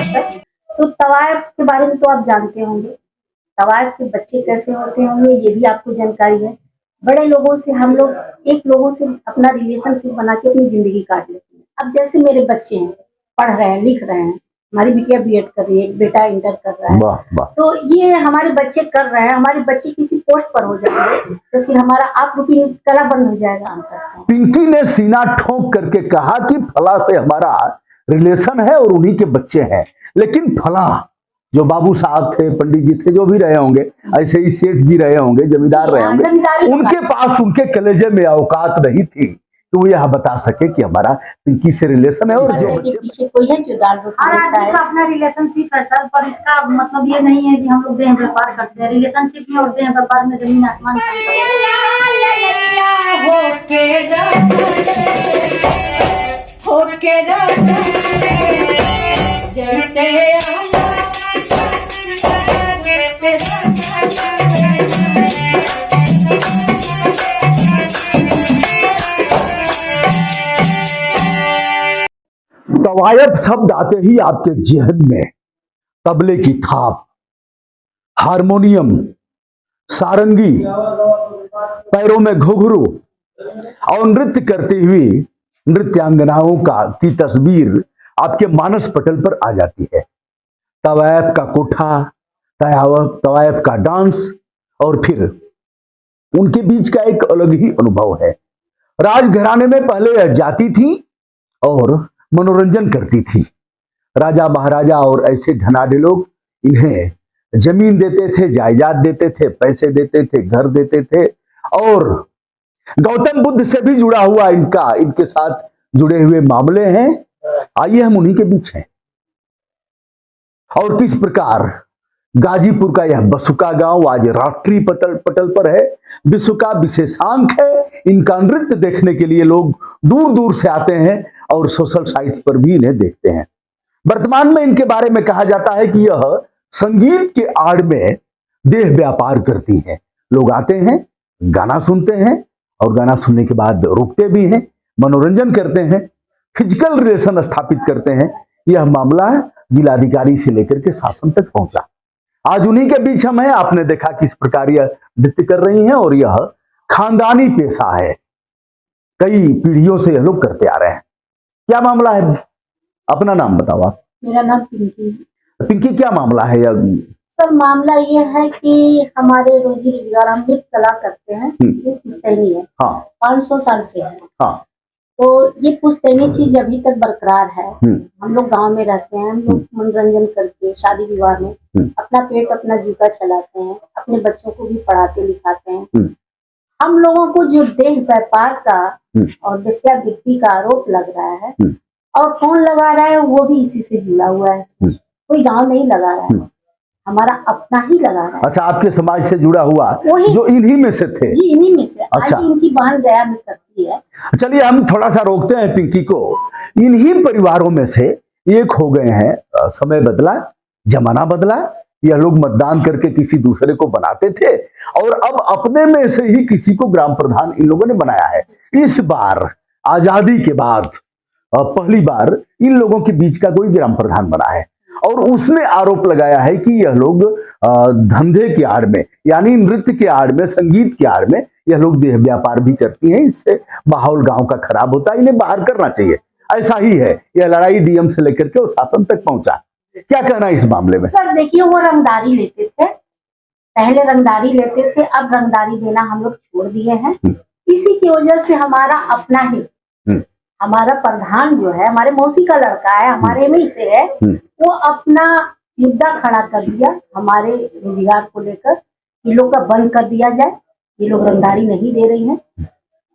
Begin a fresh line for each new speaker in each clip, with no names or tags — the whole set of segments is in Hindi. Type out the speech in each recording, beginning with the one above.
सर। तो तवायफ के बारे में तो आप जानते होंगे, तवायफ के बच्चे कैसे होते होंगे ये भी आपको जानकारी है। बड़े लोगों से हम लोग एक लोगों से अपना रिलेशनशिप बना के अपनी जिंदगी काट लेते हैं। अब जैसे मेरे बच्चे हैं, पढ़ रहे हैं, लिख रहे हैं, हमारी बिटिया बीएड कर रही है, बेटा इंटर कर रहा है, तो ये हमारे बच्चे कर रहे हैं, हमारे बच्चे किसी पोस्ट पर हो जाएंगे तो फिर हमारा आप रूपी कला बंद हो जाएगा।
पिंकी ने सीना ठोक करके कहा कि फला से हमारा रिलेशन है और उन्हीं के बच्चे हैं, लेकिन फला जो बाबू साहब थे, पंडित जी थे, जो भी रहे होंगे, ऐसे ही सेठ जी रहे होंगे, जमींदार रहे होंगे, उनके पास उनके कलेजे में औकात नहीं थी तो वो यह बता सके कि हमारा पिंकी से रिलेशन है। और जो
पीछे कोई है जो दाल रोटी
हर आदमी का अपना रिलेशनशिप है सर, पर इसका मतलब ये नहीं है कि हम लोग देह व्यापार करते हैं। रिलेशनशिप में और देह व्यापार में जमीन आसमान
तवायफ शब्द आते ही आपके जेहन में तबले की थाप, हारमोनियम, सारंगी, पैरों में घुंघरू और नृत्य करती हुई नृत्यांगनाओं की तस्वीर आपके मानस पटल पर आ जाती है। तवायफ का कोठा, तवायफ का डांस और फिर उनके बीच का एक अलग ही अनुभव है। राजघराने में पहले यह जाती थी और मनोरंजन करती थी। राजा महाराजा और ऐसे धनाढ्य लोग इन्हें जमीन देते थे, जायदाद देते थे, पैसे देते थे, घर देते थे और गौतम बुद्ध से भी जुड़ा हुआ इनके साथ जुड़े हुए मामले हैं। आइए हम उन्हीं के बीच हैं और किस प्रकार गाजीपुर का यह बसुका गांव आज राष्ट्रीय पटल पर है। विश्व का विशेषांक है। इनका नृत्य देखने के लिए लोग दूर दूर से आते हैं और सोशल साइट्स पर भी इन्हें देखते हैं। वर्तमान में इनके बारे में कहा जाता है कि यह संगीत के आड़ में देह व्यापार करती हैं। लोग आते हैं, गाना सुनते हैं और गाना सुनने के बाद रुकते भी हैं, मनोरंजन करते हैं, फिजिकल रिलेशन स्थापित करते हैं। यह मामला जिलाधिकारी से लेकर के शासन तक पहुंचा। आज उन्हीं के बीच हम हैं। आपने देखा किस प्रकार यह नृत्य कर रही हैं और यह खानदानी पेशा है, कई पीढ़ियों से यह लोग करते आ रहे हैं। क्या मामला है? अपना नाम बताओ आप।
मेरा नाम पिंकी।
पिंकी, क्या मामला है?
सर मामला ये है कि हमारे रोजी रोजगार, हम नृत्य कला करते हैं, ये पुश्तैनी है।
हाँ।
500 साल से है।
हाँ।
तो ये पुश्तैनी चीज अभी तक बरकरार है। हम लोग गांव में रहते हैं, हम लोग मनोरंजन करके शादी विवाह में अपना पेट, अपना जीविका चलाते हैं, अपने बच्चों को भी पढ़ाते लिखाते हैं। हम लोगों को जो देह व्यापार का और वेश्यावृत्ति का आरोप लग रहा है, और कौन लगा रहा है, वो भी इसी से जुड़ा हुआ है। कोई गांव नहीं लगा रहा है, हमारा अपना ही लगा रहा है।
अच्छा, आपके समाज से जुड़ा हुआ जो इन्हीं में से थे?
जी, इन्हीं में से।
अच्छा।
आज इनकी बहन गया में करती है।
चलिए हम थोड़ा सा रोकते हैं पिंकी को। इन्हीं परिवारों में से एक हो गए हैं। समय बदला, जमाना बदला, यह लोग मतदान करके किसी दूसरे को बनाते थे और अब अपने में से ही किसी को ग्राम प्रधान इन लोगों ने बनाया है। इस बार आजादी के बाद पहली बार इन लोगों के बीच का कोई ग्राम प्रधान बना है और उसने आरोप लगाया है कि यह लोग धंधे के आड़ में, यानी नृत्य के आड़ में, संगीत के आड़ में यह लोग देह व्यापार भी करती हैं। इससे माहौल गांव का खराब होता है, इन्हें बाहर करना चाहिए। ऐसा ही है, यह लड़ाई डीएम से लेकर के और शासन तक पहुंचा। क्या कहना है इस मामले में?
सर देखिए, वो रंगदारी लेते थे, पहले रंगदारी लेते थे, अब रंगदारी देना हम लोग छोड़ दिए हैं। इसी की वजह से हमारा अपना ही, हमारा प्रधान जो है, हमारे मौसी का लड़का है, हमारे में से है, वो अपना मुद्दा खड़ा कर दिया हमारे रोजगार को लेकर। ये लोग का बंद कर दिया जाए, ये लोग रंगदारी नहीं दे रही हैं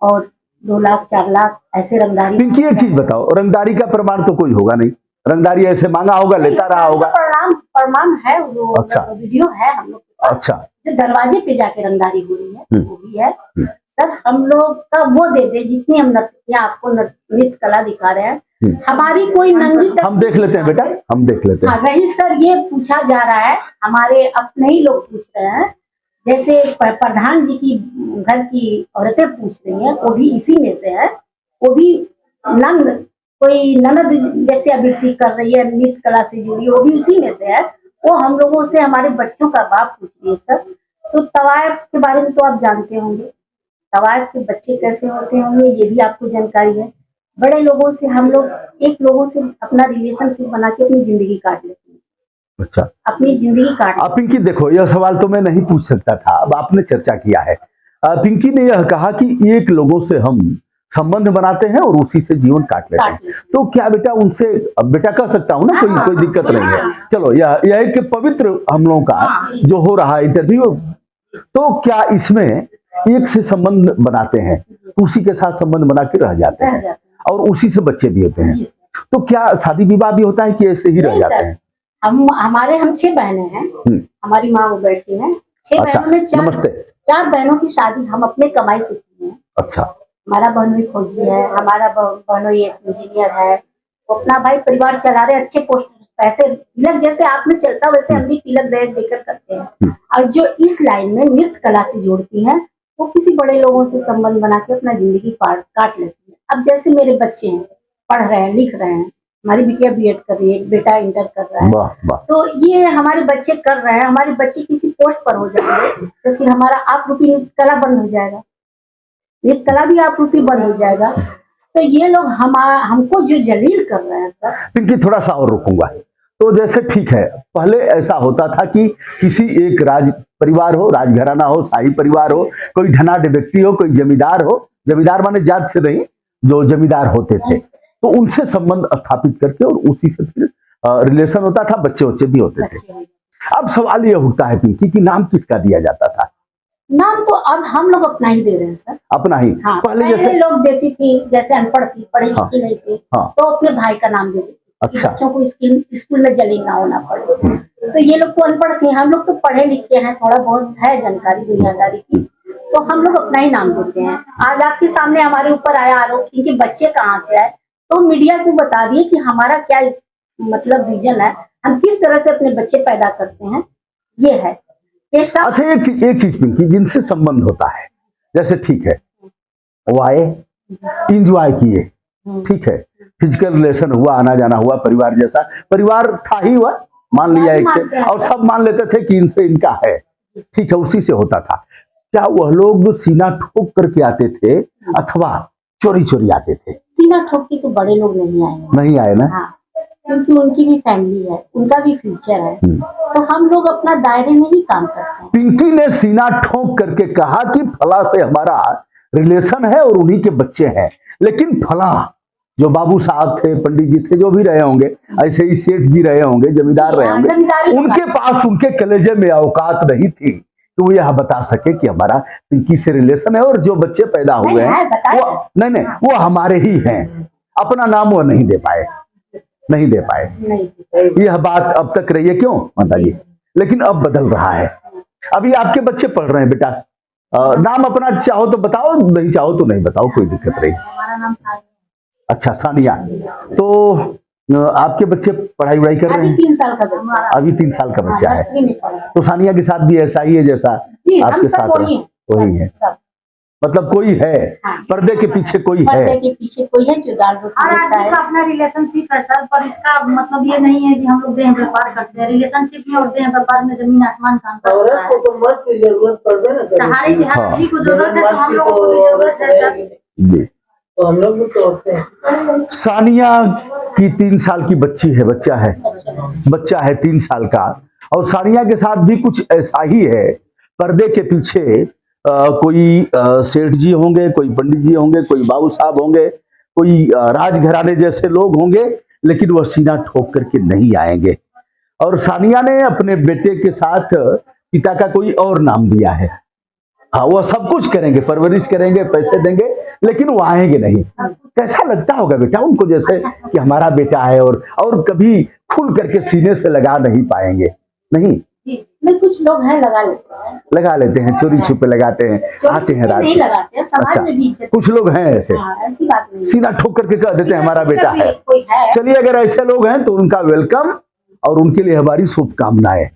और 2 लाख 4 लाख ऐसे रंगदारी।
पिंकी, एक चीज बताओ, रंगदारी का प्रमाण तो कोई होगा नहीं, रंगदारी ऐसे मांगा होगा, लेता रहा होगा।
प्रमाण है वो। अच्छा। वीडियो है हम लोग के पास। अच्छा। जो दरवाजे पे जाके रंगदारी हो रही है वो भी है। सर हम लोग का वो दे दे जितनी हम आपको नृत्य कला दिखा रहे हैं, हमारी कोई नंगी
हम देख लेते हैं बेटा, हम देख लेते हैं।
हाँ, रही सर, ये पूछा जा रहा है, हमारे अपने ही लोग पूछ रहे हैं, जैसे प्रधान जी की घर की औरतें पूछ रही हैं, वो भी इसी में से है, वो भी नंग कोई ननद जैसे आबृत्ति कर रही है, नृत्य कला से जुड़ी, वो भी उसी में से है। वो हम लोगों से हमारे बच्चों का बाप पूछ रही है सर। तो तवायफ के बारे में तो आप जानते होंगे, तवायफ के बच्चे कैसे होते होंगे ये भी आपको जानकारी है। बड़े लोगों से हम लोग एक लोगों से अपना रिलेशनशिप बना के अपनी जिंदगी काट लेते हैं।
अच्छा,
अपनी जिंदगी काट।
अब पिंकी देखो, यह सवाल तो मैं नहीं पूछ सकता था, अब आपने चर्चा किया है। पिंकी ने यह कहा कि एक लोगों से हम संबंध बनाते हैं और उसी से जीवन काट लेते हैं। तो क्या बेटा उनसे, अब बेटा कह सकता हूं ना, कोई दिक्कत नहीं है। चलो, यह एक पवित्र हम लोगों का जो हो रहा है इंटरव्यू, तो क्या इसमें एक से संबंध बनाते हैं, उसी के साथ संबंध बना के रह जाते हैं और उसी से बच्चे भी होते हैं? तो क्या शादी विवाह भी होता है कि ऐसे ही रह जाते हैं?
हम 6 बहनें हैं, हमारी माँ वो बैठी है। 6 बहनों में 4 बहनों की शादी हम अपने कमाई से की है।
अच्छा।
हमारा बहनोई फौजी है, हमारा बहनोई इंजीनियर है, वो अपना भाई परिवार चला रहे, अच्छे पोस्ट, पैसे तिलक जैसे आप में चलता वैसे हम भी तिलक दहेज देकर करते हैं। और जो इस लाइन में नृत्य कला से जोड़ती है वो किसी बड़े लोगों से संबंध बना के अपना जिंदगी काट लेती है। अब जैसे मेरे बच्चे हैं, पढ़ रहे हैं, लिख रहे हैं, हमारी बिटिया बीएड कर रही है, बेटा इंटर कर रहा है।
वाह वाह।
तो ये हमारे बच्चे कर रहे हैं, हमारे बच्चे किसी पोस्ट पर हो जाएंगे तो फिर हमारा आप रूपी नृत्य कला बंद हो जाएगा, नृत्य कला भी आप रूपी बंद हो जाएगा। तो ये लोग हमको जो जलील कर रहे हैं सर।
पिंकी थोड़ा सा और रुकूंगा। तो जैसे ठीक है, पहले ऐसा होता था कि किसी एक राज परिवार हो, राजघराना हो, शाही परिवार हो, कोई धनाढ़ व्यक्ति हो, कोई जमींदार हो, जमींदार माने जात से नहीं, जो जमींदार होते थे, तो उनसे संबंध स्थापित करके और उसी से फिर रिलेशन होता था, बच्चे भी होते थे। अब सवाल यह उठता है पिंकी कि नाम किसका दिया जाता था?
नाम तो अब हम लोग अपना ही दे रहे हैं सर,
अपना ही।
हाँ, पहले जैसे लोग देती थी, जैसे अनपढ़ थी, पढ़ी लिखी नहीं थी, तो अपने भाई का नाम दे देती।
अच्छा।
बच्चों को स्कूल में जलील ना होना पड़े। तो ये लोग तो अनपढ़ थे, हम लोग तो पढ़े लिखे हैं, थोड़ा बहुत है जानकारी दुनियादारी की, तो हम लोग अपना ही नाम देते हैं। आज आपके सामने हमारे ऊपर आया आरोप कि बच्चे कहाँ से आए, तो मीडिया को बता दिए कि हमारा क्या मतलब रीजन है, हम किस तरह से अपने बच्चे पैदा करते हैं, ये है पेशा।
अच्छा, एक चीज पिंकी, जिनसे संबंध होता है, जैसे ठीक है वो आए, इंजॉय किए, ठीक है, फिजिकल रिलेशन हुआ, आना जाना हुआ, परिवार जैसा परिवार था ही हुआ, मान लिया एक से, और सब मान लेते थे कि इनसे इनका है, ठीक है, उसी से होता था। क्या वह लोग सीना ठोक करके आते थे अथवा चोरी चोरी आते थे?
सीना ठोक के तो बड़े लोग नहीं आए
ना।
हाँ, क्योंकि उनकी भी फैमिली है, उनका भी फ्यूचर है, तो हम लोग अपना दायरे में ही काम करते हैं।
पिंकी ने सीना ठोक करके कहा कि फला से हमारा रिलेशन है और उन्हीं के बच्चे हैं, लेकिन फला जो बाबू साहब थे, पंडित जी थे, जो भी रहे होंगे, ऐसे ही सेठ जी रहे होंगे, जमींदार रहे होंगे, उनके पास उनके कलेजे में औकात नहीं थी कि वो यह बता सके कि हमारा पिंकी से रिलेशन है और जो बच्चे पैदा हुए हैं वो नहीं, वो हमारे ही हैं। अपना नाम वो नहीं दे पाए। यह बात अब तक रही है, क्यों माता जी? लेकिन अब बदल रहा है। अभी आपके बच्चे पढ़ रहे हैं बेटा, नाम अपना चाहो तो बताओ, नहीं चाहो तो नहीं बताओ, कोई दिक्कत नहीं।
हमारा नाम सानिया।
अच्छा, सानिया। तो आपके बच्चे पढ़ाई वढ़ाई कर रहे हैं?
3 साल का बच्चा।
अभी 3 साल का बच्चा है।
10वीं में पढ़।
तो सानिया के साथ भी ऐसा ही है जैसा आपके साथ? वही है, मतलब कोई है, पर्दे के पीछे कोई है,
पर्दे के पीछे कोई है जो दाल रोटी
हर
देता
आदमी
है।
का अपना रिलेशनशिप है सर, पर इसका मतलब ये नहीं है कि हम लोग देह व्यापार करते हैं। रिलेशनशिप में और देह व्यापार में जमीन आसमान का अंतर होता है। सहारे की हर आदमी को जरूरत है, तो हम लोगों को भी जरूरत है सर।
तो हम लोग भी तो होते हैं।
सानिया की 3 साल की बच्चा है 3 साल का, और सानिया के साथ भी कुछ ऐसा ही है। पर्दे के पीछे कोई सेठ जी होंगे, कोई पंडित जी होंगे, कोई बाबू साहब होंगे, कोई राजघराने जैसे लोग होंगे, लेकिन वह सीना ठोक करके नहीं आएंगे। और सानिया ने अपने बेटे के साथ पिता का कोई और नाम दिया है। हाँ, वह सब कुछ करेंगे, परवरिश करेंगे, पैसे देंगे, लेकिन वो आएंगे नहीं। कैसा लगता होगा बेटा उनको, जैसे कि हमारा बेटा है, और कभी खुल करके सीने से लगा नहीं पाएंगे? नहीं,
कुछ लोग हैं लगा लेते हैं, चोरी छुपे लगाते हैं, आते हैं रात, नहीं लगाते हैं, समाज में भी
कुछ लोग हैं ऐसे,
ऐसी बात नहीं,
सीना ठोक करके कह देते हैं हमारा बेटा है। चलिए, अगर ऐसे लोग हैं तो उनका वेलकम और उनके लिए हमारी शुभकामनाएं,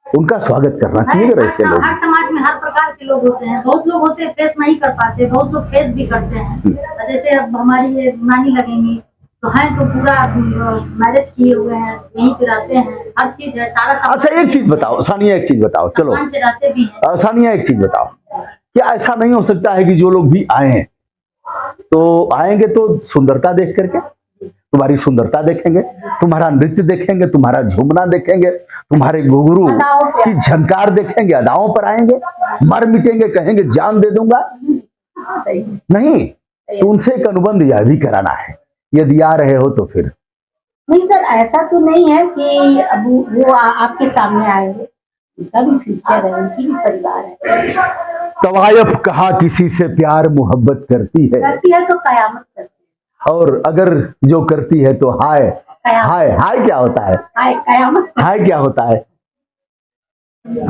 उनका स्वागत करना चाहिए। अगर ऐसे लोग,
हर समाज में हर प्रकार के लोग होते हैं। बहुत लोग होते हैं फेस नहीं कर पाते, बहुत लोग फेस भी करते हैं। जैसे अब हमारी नानी लगेंगी, तो हैं तो पूरा मैरिज किए हुए हैं, यहीं पे रहते हैं, हर चीज है, सारा सामान
अच्छा एक चीज बताओ सानिया, एक चीज बताओ, चलो
सामान से रहते भी हैं।
सानिया एक चीज बताओ, क्या ऐसा नहीं हो सकता है कि जो लोग भी आए हैं तो आएंगे तो सुंदरता देख करके, तुम्हारी सुंदरता देखेंगे, तुम्हारा नृत्य देखेंगे, तुम्हारा झूमना देखेंगे, तुम्हारे घुंघरू की झनकार देखेंगे, अदाओं पर आएंगे, मर मिटेंगे, कहेंगे जान दे दूंगा?
सही।
नहीं, तो उनसे एक अनुबंध यह भी कराना है, यदि आ रहे हो तो फिर।
नहीं सर, ऐसा तो नहीं है कि अब वो आपके सामने आएंगे, उनका भी फ्यूचर है, उनकी भी परिवार है।
तवायफ कहा किसी से प्यार मोहब्बत करती है
तो कयामत करती है।
और अगर जो करती है तो हाय हाय हाय क्या होता है?
हाय कयामत।
हाय क्या होता है?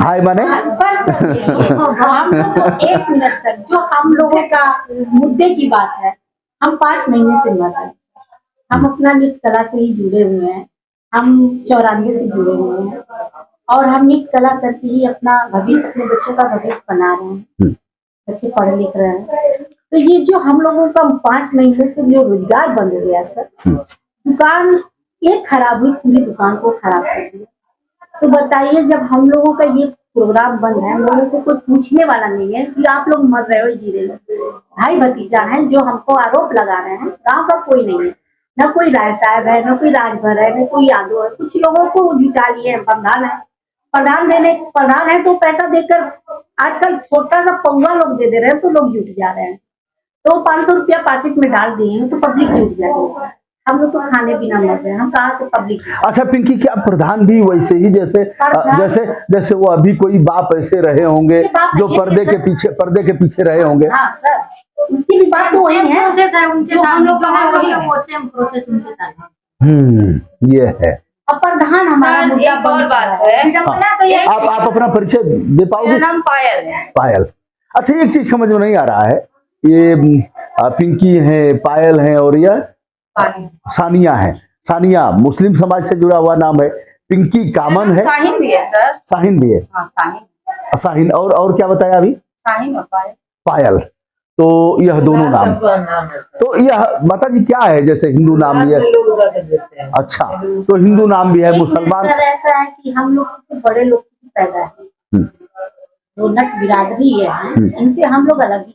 हाय माने
पर सर हम लोग एक मिनट सर, जो हम लोगों का मुद्दे की बात है, हम 5 महीने से मर रहे हैं। हम अपना नृत्य कला से ही जुड़े हुए हैं, हम 94 से जुड़े हुए हैं और हम नृत्य कला करके ही अपना भविष्य, अपने बच्चों का भविष्य बना रहे हैं, बच्चे पढ़ लिख रहे हैं। तो ये जो हम लोगों का 5 महीने से जो रोजगार बंद हो गया सर, दुकान एक खराब हुई, पूरी दुकान को खराब कर दिया। तो बताइए, जब हम लोगों का ये प्रोग्राम बंद है, हम लोगों को कोई पूछने वाला नहीं है कि आप लोग मर रहे हो जी रहे हो। भाई भतीजा है जो हमको आरोप लगा रहे हैं, गांव का कोई नहीं है, ना कोई राय साहब है, ना कोई राजभर है, ना कोई यादव है। कुछ लोगों को जुटा लिए हैं, प्रधान है, प्रधान है तो पैसा देकर आजकल छोटा सा पौवा लोग दे रहे हैं तो लोग जुट जा रहे हैं। तो 500 रुपया पॉकेट में डाल दिए तो पब्लिक जुट जाएगी। हम लोग तो खाने पीना मर रहे हैं, हम कहाँ से पब्लिक।
अच्छा पिंकी, क्या प्रधान भी वैसे ही जैसे जैसे वो अभी कोई बाप ऐसे रहे होंगे जो पर्दे के पीछे रहे होंगे?
हाँ सर, उसकी भी बात तो वही है,
प्रोसेस है उनके साथ, हम लोग वो सेम प्रोसेस उनके साथ।
ये है।
और प्रधान हमारा मुद्दा
एक और बात है,
आप अपना परिचय दे पाओगे?
मेरा नाम पायल है।
पायल। अच्छा एक चीज समझ में नहीं आ रहा है, ये पिंकी है, पायल है और यह सानिया है। सानिया मुस्लिम समाज से जुड़ा हुआ नाम है, पिंकी कामन है,
साहिन भी है सर।
साहिन भी है।
हाँ साहिन।
साहिन और क्या बताया अभी?
साहिन और पायल।
पायल। तो यह दोनों नाम। तो यह माता जी क्या है, जैसे हिंदू नाम भी है? अच्छा, तो हिंदू नाम भी है, मुसलमान।
सर ऐसा है कि हम लोग से बड़े लोग की पैदा है, जो नट बिरादरी है, इनसे हम लोग अलग ही,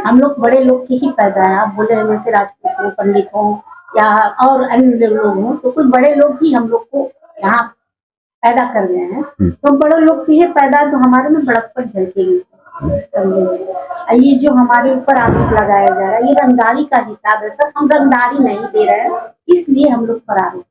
हम लोग बड़े लोग की ही पैदा है। आप बोले जैसे राजपूत हो, पंडित हो या और अन्य लोग हो, तो कुछ बड़े लोग ही हम लोग को यहाँ पैदा कर गए हैं। तो बड़े लोग की ही पैदा, तो हमारे में बड़प्पन झलकेगी। ये जो हमारे ऊपर आरोप लगाया जा रहा है, ये रंगदारी का हिसाब है सर। हम रंगदारी नहीं दे रहे हैं, इसलिए हम लोग पर आरोप